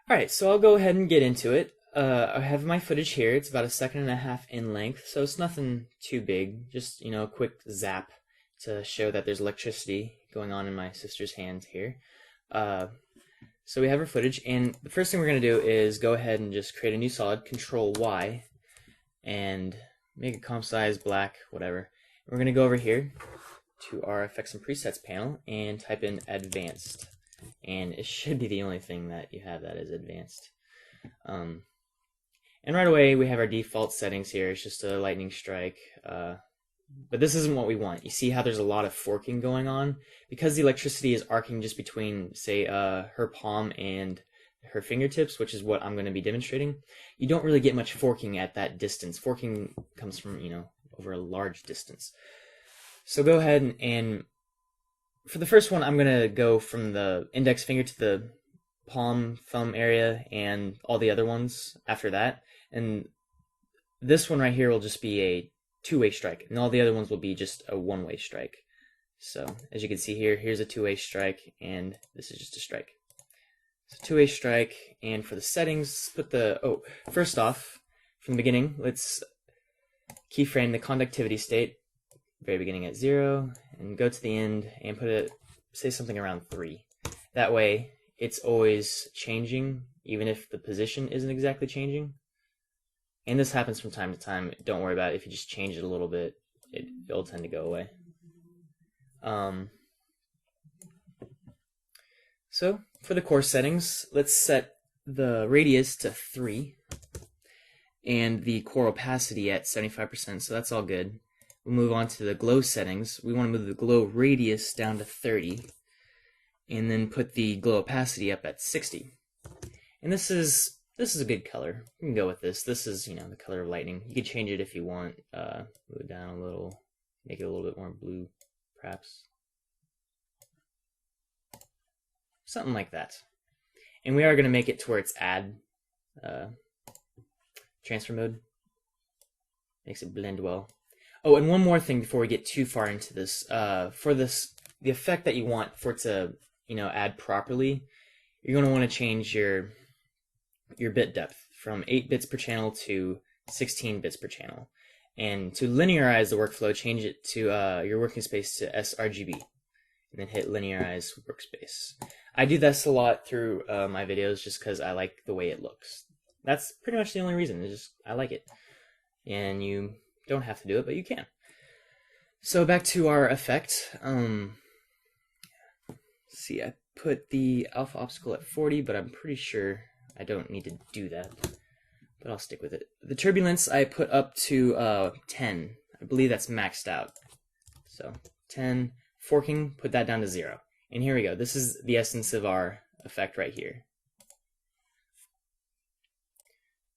Alright, so I'll go ahead and get into it. I have my footage here. It's about a second and a half in length, so it's nothing too big. Just, a quick zap to show that there's electricity going on in my sister's hands here. So we have our footage, and the first thing we're going to do is go ahead and just create a new solid, Control Y, and make it comp size, black, whatever. We're going to go over here to our Effects and Presets panel and type in Advanced. And it should be the only thing that you have that is advanced. And right away we have our default settings here. It's just a lightning strike. But this isn't what we want. You see how there's a lot of forking going on? Because the electricity is arcing just between, say, her palm and her fingertips, which is what I'm going to be demonstrating, you don't really get much forking at that distance. Forking comes from, over a large distance. So go ahead and for the first one, I'm going to go from the index finger to the palm, thumb area, and all the other ones after that. And this one right here will just be a two-way strike, and all the other ones will be just a one-way strike. So as you can see here, here's a two-way strike, and this is just a strike. So two-way strike, and for the settings, put the, first off, from the beginning, let's keyframe the conductivity state, very beginning at 0, and go to the end and put it, say something around 3. That way, it's always changing, even if the position isn't exactly changing. And this happens from time to time. Don't worry about it. If you just change it a little bit, it'll tend to go away. So for the core settings, let's set the radius to 3 and the core opacity at 75%, so that's all good. We'll move on to the glow settings. We want to move the glow radius down to 30 and then put the glow opacity up at 60. And this is a good color. You can go with this. This is, the color of lightning. You can change it if you want. Move it down a little, make it a little bit more blue, perhaps. Something like that. And we are going to make it to where it's add transfer mode. Makes it blend well. Oh, and one more thing before we get too far into this. For this, the effect that you want for it to, add properly, you're going to want to change your bit depth from 8 bits per channel to 16 bits per channel. And to linearize the workflow, change it to your working space to sRGB, and then hit linearize workspace. I do this a lot through my videos just because I like the way it looks. That's pretty much the only reason. It's just I like it, and you don't have to do it, but you can. So back to our effect. See, I put the alpha obstacle at 40, but I'm pretty sure I don't need to do that, but I'll stick with it. The turbulence I put up to 10. I believe that's maxed out. So 10. Forking, put that down to 0. And here we go. This is the essence of our effect right here.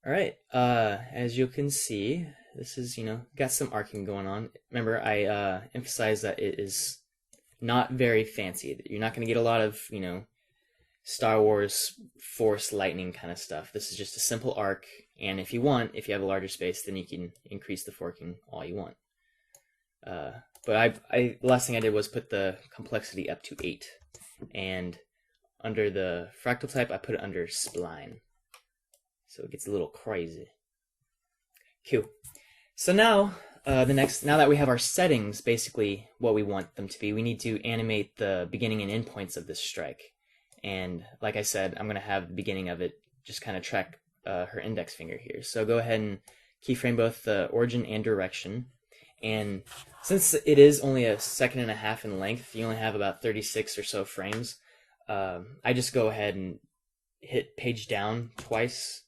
Alright, as you can see, this is, got some arcing going on. Remember, I emphasized that it is not very fancy. You're not going to get a lot of, Star Wars Force lightning kind of stuff. This is just a simple arc, and if you have a larger space, then you can increase the forking all you want. But the last thing I did was put the complexity up to 8, and under the fractal type, I put it under spline, so it gets a little crazy. Cool. So now, now that we have our settings, basically what we want them to be, we need to animate the beginning and end points of this strike. And like I said, I'm going to have the beginning of it just kind of track her index finger here. So go ahead and keyframe both the origin and direction. And since it is only a second and a half in length, you only have about 36 or so frames, I just go ahead and hit page down twice.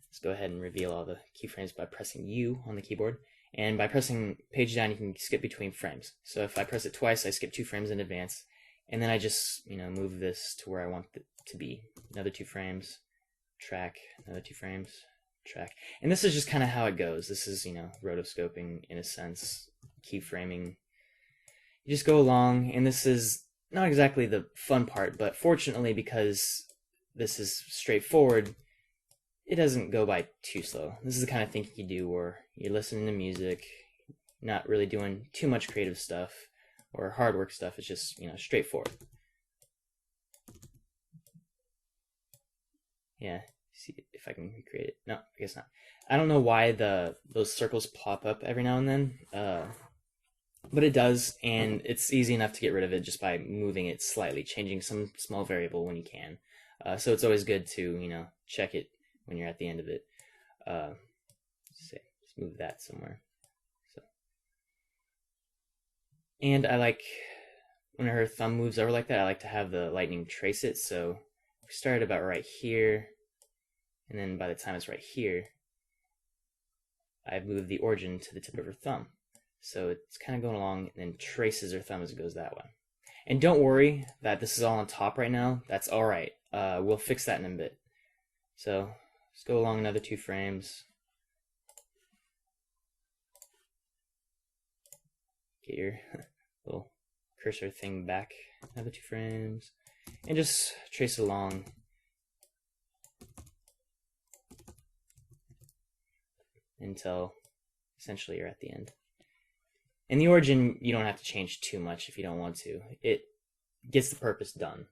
Let's go ahead and reveal all the keyframes by pressing U on the keyboard. And by pressing page down, you can skip between frames. So if I press it twice, I skip 2 frames in advance. And then I just, move this to where I want it to be. Another 2 frames, track, another 2 frames, track. And this is just kind of how it goes. This is, rotoscoping in a sense, keyframing. You just go along, and this is not exactly the fun part, but fortunately, because this is straightforward, it doesn't go by too slow. This is the kind of thing you do where you're listening to music, not really doing too much creative stuff or hard work stuff. It's just, straightforward. Yeah, see if I can recreate it. No, I guess not. I don't know why those circles pop up every now and then, but it does, and it's easy enough to get rid of it just by moving it slightly, changing some small variable when you can. So it's always good to check it when you're at the end of it. Let's move that somewhere. So, and I like when her thumb moves over like that. I like to have the lightning trace it. So we started about right here, and then by the time it's right here, I've moved the origin to the tip of her thumb. So it's kind of going along and then traces her thumb as it goes that way. And don't worry that this is all on top right now. That's all right. We'll fix that in a bit. So let's go along another 2 frames. Get your little cursor thing back. Another 2 frames. And just trace it along. Until essentially you're at the end. And the origin, you don't have to change too much if you don't want to. It gets the purpose done.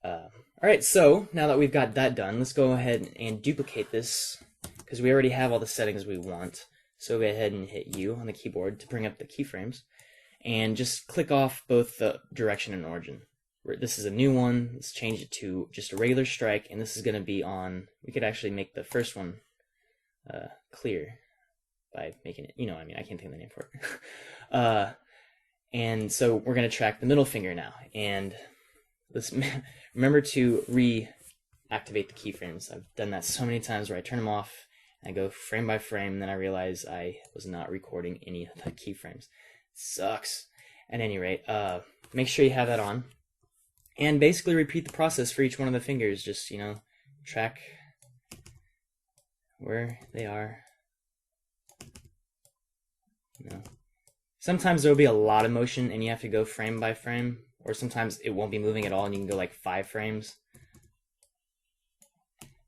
Alright, so now that we've got that done, let's go ahead and duplicate this, because we already have all the settings we want. So go ahead and hit U on the keyboard to bring up the keyframes, and just click off both the direction and origin. This is a new one. Let's change it to just a regular strike, and this is going to be on, we could actually make the first one clear by making it, I can't think of the name for it. And so we're going to track the middle finger now, and let's remember to reactivate the keyframes. I've done that so many times where I turn them off and I go frame by frame, and then I realize I was not recording any of the keyframes. Sucks. At any rate, make sure you have that on, and basically repeat the process for each one of the fingers. Just track where they are. Sometimes there will be a lot of motion and you have to go frame by frame, or sometimes it won't be moving at all and you can go like 5 frames.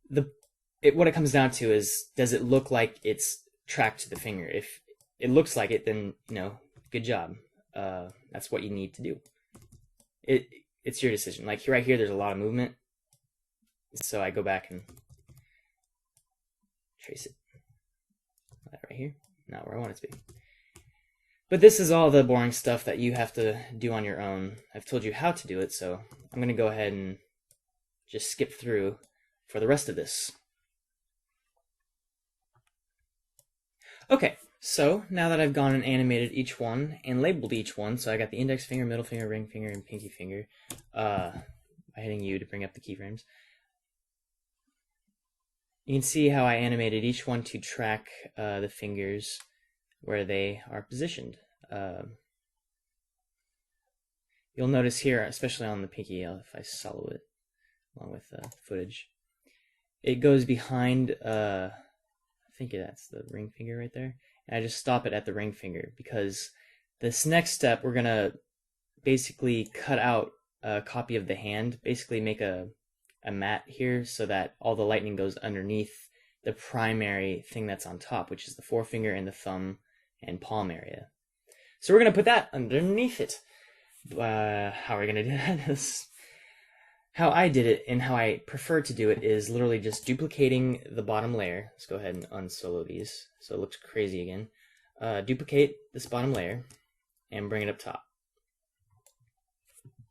What it comes down to is, does it look like it's tracked to the finger? If it looks like it, then good job. That's what you need to do. It's your decision. Like right here, there's a lot of movement, so I go back and trace it. That right here, not where I want it to be. But this is all the boring stuff that you have to do on your own. I've told you how to do it, so I'm going to go ahead and just skip through for the rest of this. Okay, so now that I've gone and animated each one and labeled each one, so I got the index finger, middle finger, ring finger, and pinky finger, by hitting U to bring up the keyframes, you can see how I animated each one to track the fingers where they are positioned. You'll notice here, especially on the pinky, if I solo it along with footage, it goes behind, I think that's the ring finger right there, and I just stop it at the ring finger, because this next step we're going to basically cut out a copy of the hand, basically make a mat here so that all the lightning goes underneath the primary thing that's on top, which is the forefinger and the thumb and palm area. So we're going to put that underneath it. How are we going to do that? How I did it and how I prefer to do it is literally just duplicating the bottom layer. Let's go ahead and unsolo these so it looks crazy again. Duplicate this bottom layer and bring it up top.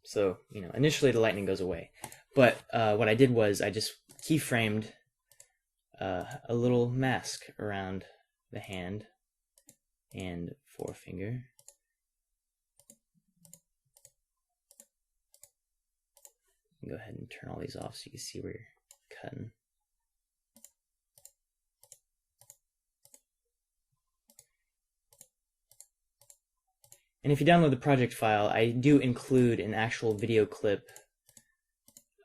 So, initially the lightning goes away. But what I did was I just keyframed a little mask around the hand and forefinger. Go ahead and turn all these off so you can see where you're cutting. And if you download the project file, I do include an actual video clip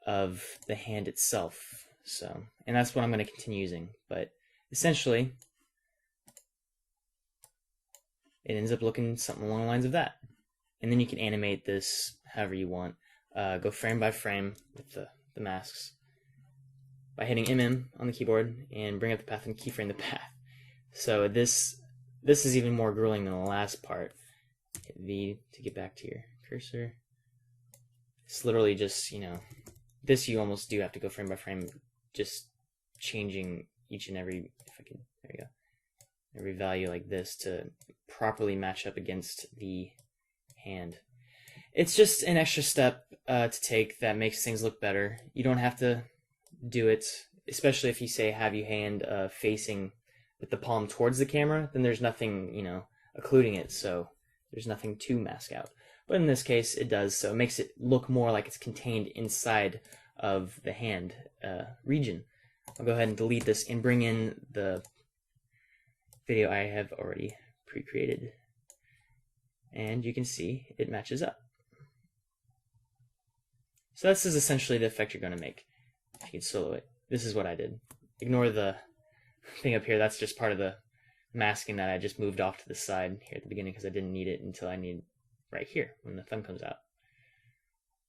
of the hand itself. And that's what I'm going to continue using. But essentially, it ends up looking something along the lines of that. And then you can animate this however you want. Go frame by frame with the masks by hitting MM on the keyboard and bring up the path and keyframe the path. So this is even more grueling than the last part. Hit V to get back to your cursor. It's literally just, this you almost do have to go frame by frame, just changing each and every, if I can, there you go, every value like this to properly match up against the hand. It's just an extra step to take that makes things look better. You don't have to do it, especially if you say have your hand facing with the palm towards the camera, then there's nothing, occluding it, so there's nothing to mask out. But in this case, it does, so it makes it look more like it's contained inside of the hand region. I'll go ahead and delete this and bring in the video I have already pre-created. And you can see it matches up. So this is essentially the effect you're going to make. If you can solo it. This is what I did. Ignore the thing up here. That's just part of the masking that I just moved off to the side here at the beginning because I didn't need it until I need right here when the thumb comes out.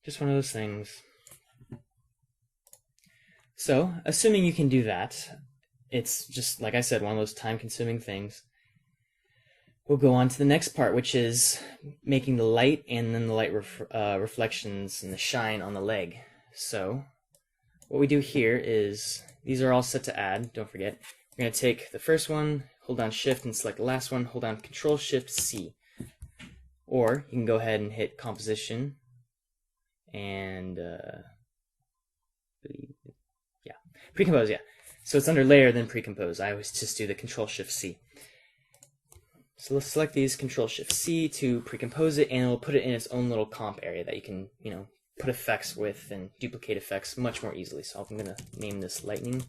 Just one of those things. So, assuming you can do that, it's just, like I said, one of those time-consuming things. We'll go on to the next part, which is making the light and then the light reflections and the shine on the leg. So, what we do here is, these are all set to add, don't forget. We're going to take the first one, hold down Shift and select the last one, hold down Control-Shift-C. Or, you can go ahead and hit Composition, and, Pre-Compose, yeah. So it's under Layer, then Pre-Compose. I always just do the Control-Shift-C. So let's select these, Control-Shift-C to pre-compose it, and it'll put it in its own little comp area that you can, put effects with and duplicate effects much more easily. So I'm going to name this Lightning.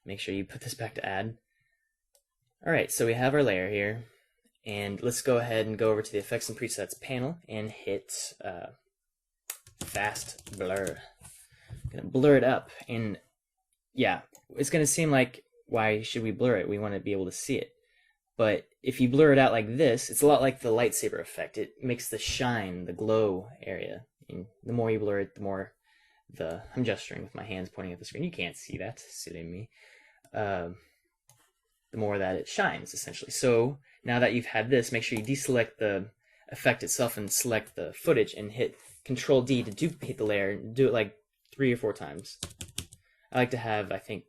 Make sure you put this back to add. Alright, so we have our layer here, and let's go ahead and go over to the Effects and Presets panel and hit Fast Blur. I'm going to blur it up, and yeah, it's going to seem like, why should we blur it? We want to be able to see it. But if you blur it out like this, it's a lot like the lightsaber effect. It makes the shine, the glow area. And the more you blur it, the more I'm gesturing with my hands pointing at the screen. You can't see that, silly me. The more that it shines, essentially. So now that you've had this, make sure you deselect the effect itself and select the footage and hit Control-D to duplicate the layer. Do it like 3 or 4 times. I like to have, I think,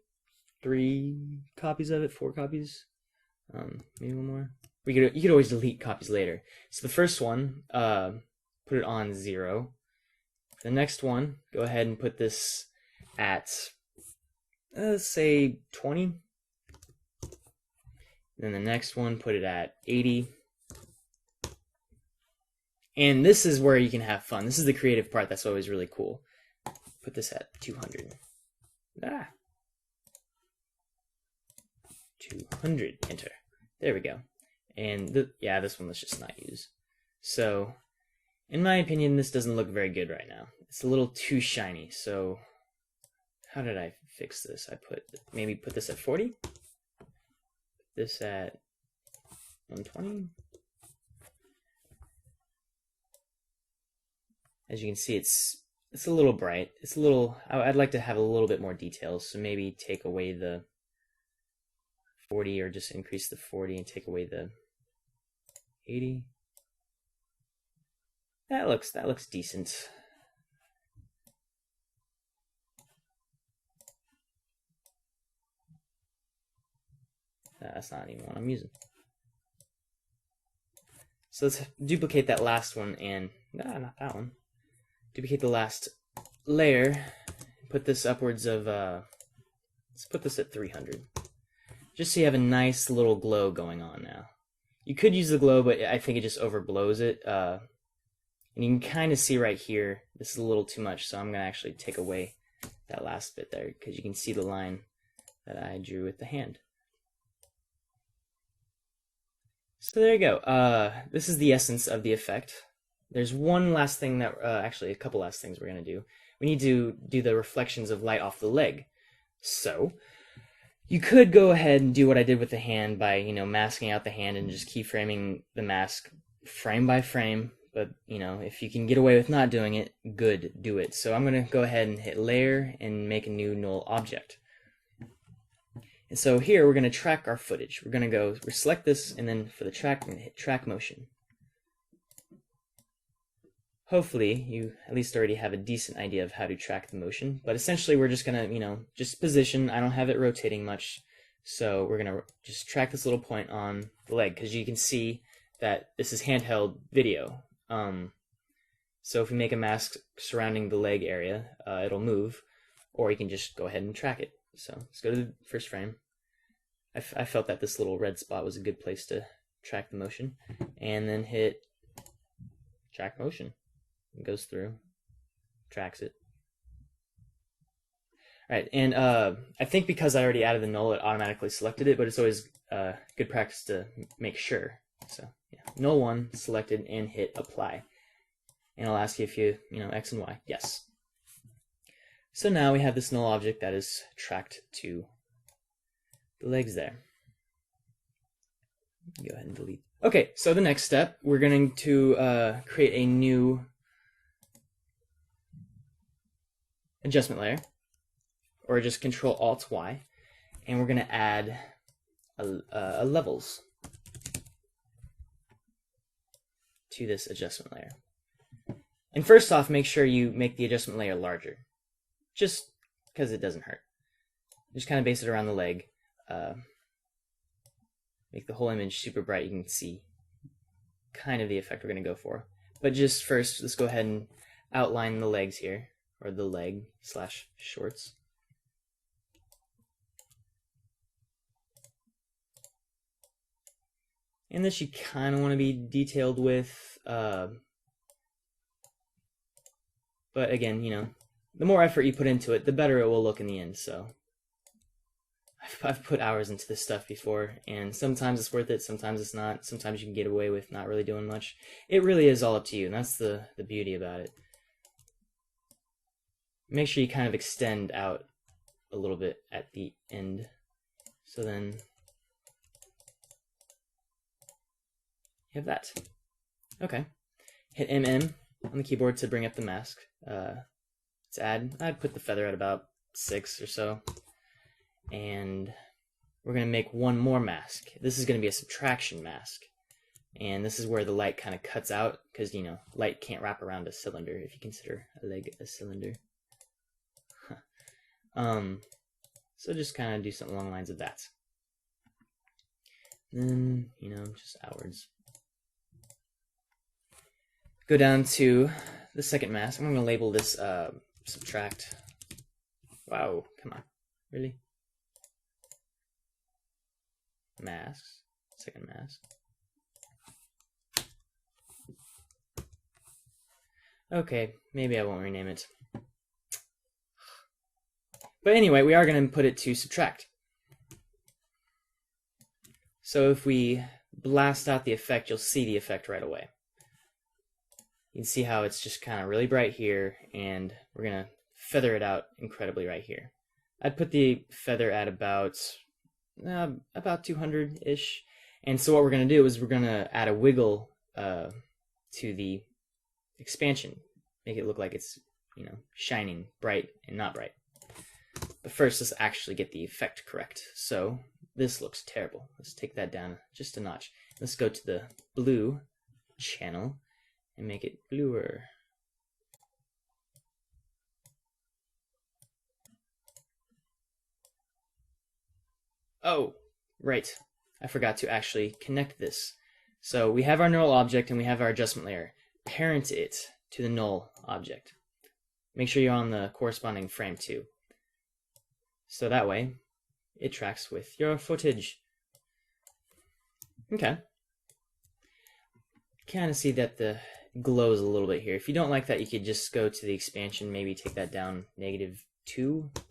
3 copies of it, 4 copies, maybe one more. You could always delete copies later. So the first one, put it on 0. The next one, go ahead and put this at, let's say 20. Then the next one, put it at 80. And this is where you can have fun. This is the creative part that's always really cool. Put this at 200. 200, enter. There we go. And yeah, this one let's just not use. So, in my opinion, this doesn't look very good right now. It's a little too shiny, so how did I fix this? Maybe put this at 40? This at 120? As you can see, it's a little bright. It's a little, I'd like to have a little bit more details, so maybe take away the 40 or just increase the 40 and take away the 80. That looks decent. That's not even what I'm using. So let's duplicate that last one and not that one. Duplicate the last layer. Put this upwards of let's put this at 300. Just so you have a nice little glow going on now. You could use the glow, but I think it just overblows it. And you can kind of see right here, this is a little too much, so I'm going to actually take away that last bit there, because you can see the line that I drew with the hand. So there you go. This is the essence of the effect. There's one last thing that, actually a couple last things we're going to do. We need to do the reflections of light off the leg. So, you could go ahead and do what I did with the hand by, masking out the hand and just keyframing the mask frame by frame. But, if you can get away with not doing it, good, do it. So I'm going to go ahead and hit Layer and make a new null object. And so here we're going to track our footage. We're going to select this, and then for the track, we're going to hit Track Motion. hopefully you at least already have a decent idea of how to track the motion. But essentially we're just gonna, just position. I don't have it rotating much, so we're gonna just track this little point on the leg, because you can see that this is handheld video. So if we make a mask surrounding the leg area, it'll move, or you can just go ahead and track it. So let's go to the first frame. I felt that this little red spot was a good place to track the motion, and then hit track motion. It goes through, tracks it. All right, and I think because I already added the null, it automatically selected it, but it's always good practice to make sure. So yeah, null 1 selected, and hit apply. And I'll ask you if you, X and Y. Yes. So now we have this null object that is tracked to the legs there. Go ahead and delete. Okay, so the next step, we're going to create a new adjustment layer, or just Control-Alt-Y, and we're going to add a levels to this adjustment layer. And first off, make sure you make the adjustment layer larger, just because it doesn't hurt. Just kind of base it around the leg. Make the whole image super bright. You can see kind of the effect we're going to go for. But just first, let's go ahead and outline the legs here, or the leg / shorts. And this you kind of want to be detailed with, but again, the more effort you put into it, the better it will look in the end. So I've put hours into this stuff before, and sometimes it's worth it, sometimes it's not. Sometimes you can get away with not really doing much. It really is all up to you, and that's the beauty about it. Make sure you kind of extend out a little bit at the end. So then you have that. Okay. Hit MM on the keyboard to bring up the mask. Let's add, I'd put the feather at about 6 or so. And we're going to make one more mask. This is going to be a subtraction mask. And this is where the light kind of cuts out, because, light can't wrap around a cylinder if you consider a leg a cylinder. So just kind of do something along the lines of that. Then, just outwards. Go down to the second mask. I'm going to label this subtract. Wow, come on. Really? Masks. Second mask. Okay, maybe I won't rename it. But anyway, we are going to put it to subtract. So if we blast out the effect, you'll see the effect right away. You can see how it's just kind of really bright here, and we're going to feather it out incredibly right here. I'd put the feather at about 200-ish. And so what we're going to do is we're going to add a wiggle to the expansion. Make it look like it's, shining bright and not bright. But first, let's actually get the effect correct. So this looks terrible. Let's take that down just a notch. Let's go to the blue channel and make it bluer. Oh, right. I forgot to actually connect this. So we have our null object and we have our adjustment layer. Parent it to the null object. Make sure you're on the corresponding frame too. So that way, it tracks with your footage. Okay. Kind of see that the glows a little bit here. If you don't like that, you could just go to the expansion, maybe take that down -2. Does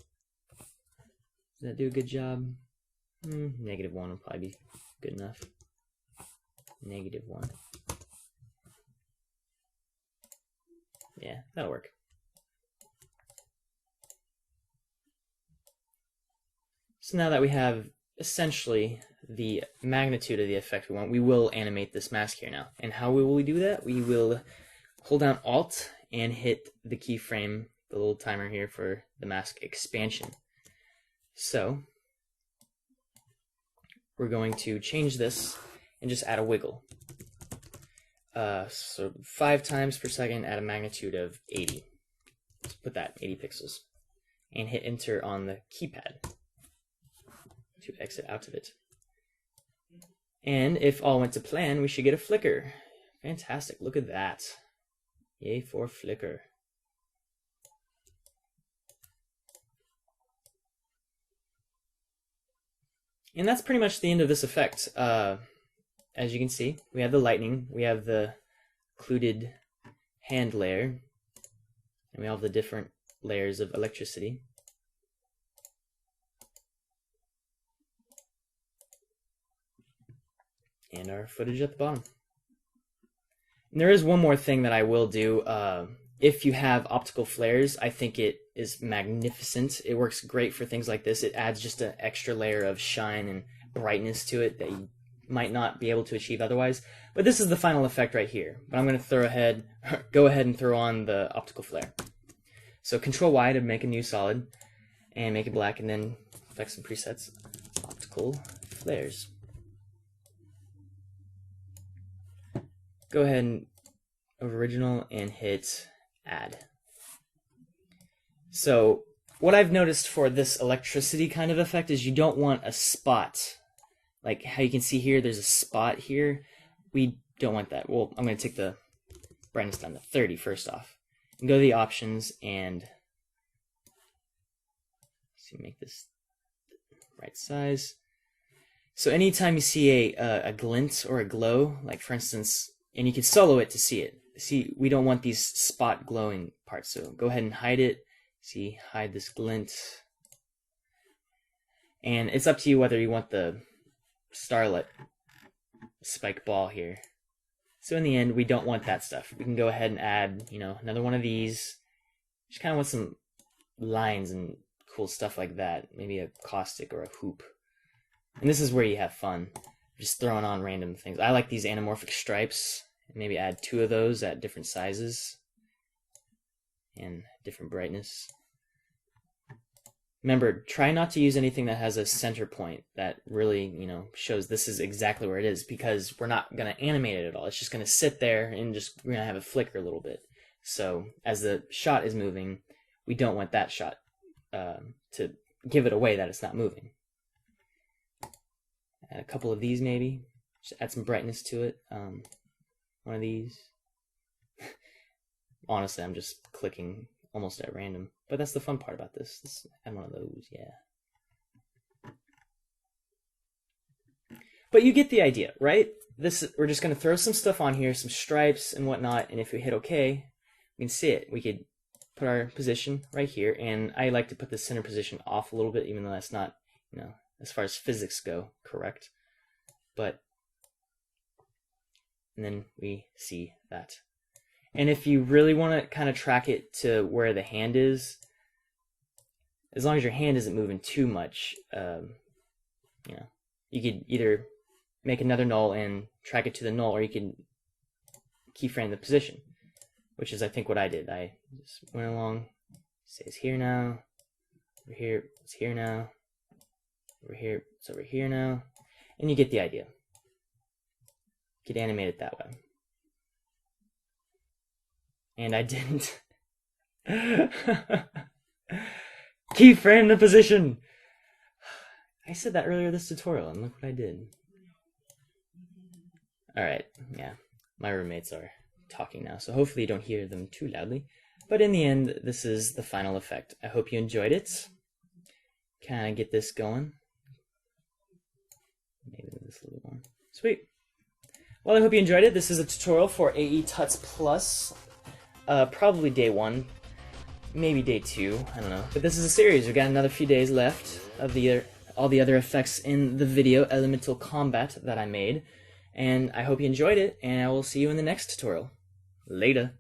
that do a good job? -1 will probably be good enough. -1. Yeah, that'll work. So now that we have essentially the magnitude of the effect we want, we will animate this mask here now. And how will we do that? We will hold down Alt and hit the keyframe, the little timer here for the mask expansion. So we're going to change this and just add a wiggle. so 5 times per second at a magnitude of 80. Let's put that 80 pixels. And hit enter on the keypad to exit out of it. And if all went to plan, we should get a flicker. Fantastic, look at that. Yay for flicker. And that's pretty much the end of this effect. As you can see, we have the lightning, we have the occluded hand layer, and we have the different layers of electricity. And our footage at the bottom. And there is one more thing that I will do. If you have optical flares, I think it is magnificent. It works great for things like this. It adds just an extra layer of shine and brightness to it that you might not be able to achieve otherwise. But this is the final effect right here. But I'm going to go ahead and throw on the optical flare. So Control Y to make a new solid and make it black, and then effects and presets, optical flares. Go ahead and over original and hit add. So what I've noticed for this electricity kind of effect is you don't want a spot. Like how you can see here, there's a spot here. We don't want that. Well, I'm going to take the brightness down to 30 first off. And go to the options and make this right size. So anytime you see a glint or a glow, like for instance, and you can solo it to see it. See, we don't want these spot glowing parts, so go ahead and hide it. See, hide this glint. And it's up to you whether you want the starlit spike ball here. So in the end, we don't want that stuff. We can go ahead and add, another one of these. Just kind of want some lines and cool stuff like that. Maybe a caustic or a hoop. And this is where you have fun. Just throwing on random things. I like these anamorphic stripes. Maybe add 2 of those at different sizes and different brightness. Remember, try not to use anything that has a center point that really, shows this is exactly where it is, because we're not going to animate it at all. It's just going to sit there and we're going to have it flicker a little bit. So as the shot is moving, we don't want that shot to give it away that it's not moving. Add a couple of these maybe. Just add some brightness to it. One of these. Honestly, I'm just clicking almost at random. But that's the fun part about this. Let's add one of those, yeah. But you get the idea, right? We're just going to throw some stuff on here, some stripes and whatnot, and if we hit OK, we can see it. We could put our position right here, and I like to put the center position off a little bit, even though that's not, as far as physics go, correct. And then we see that. And if you really want to kind of track it to where the hand is, as long as your hand isn't moving too much, you could either make another null and track it to the null, or you can keyframe the position, which is I think what I did. I just went along, says here now, over here, it's here now, over here, it's over here now, and you get the idea. You could animate it that way. And I didn't keyframe the position. I said that earlier this tutorial, and look what I did. Alright, yeah, my roommates are talking now, so hopefully you don't hear them too loudly. But in the end, this is the final effect. I hope you enjoyed it. Kind of get this going. Maybe this a little more. Sweet. Well, I hope you enjoyed it. This is a tutorial for AE Tuts Plus. Probably day 1, maybe day 2, I don't know. But this is a series. We've got another few days left of all the other effects in the video Elemental Combat that I made. And I hope you enjoyed it, and I will see you in the next tutorial. Later.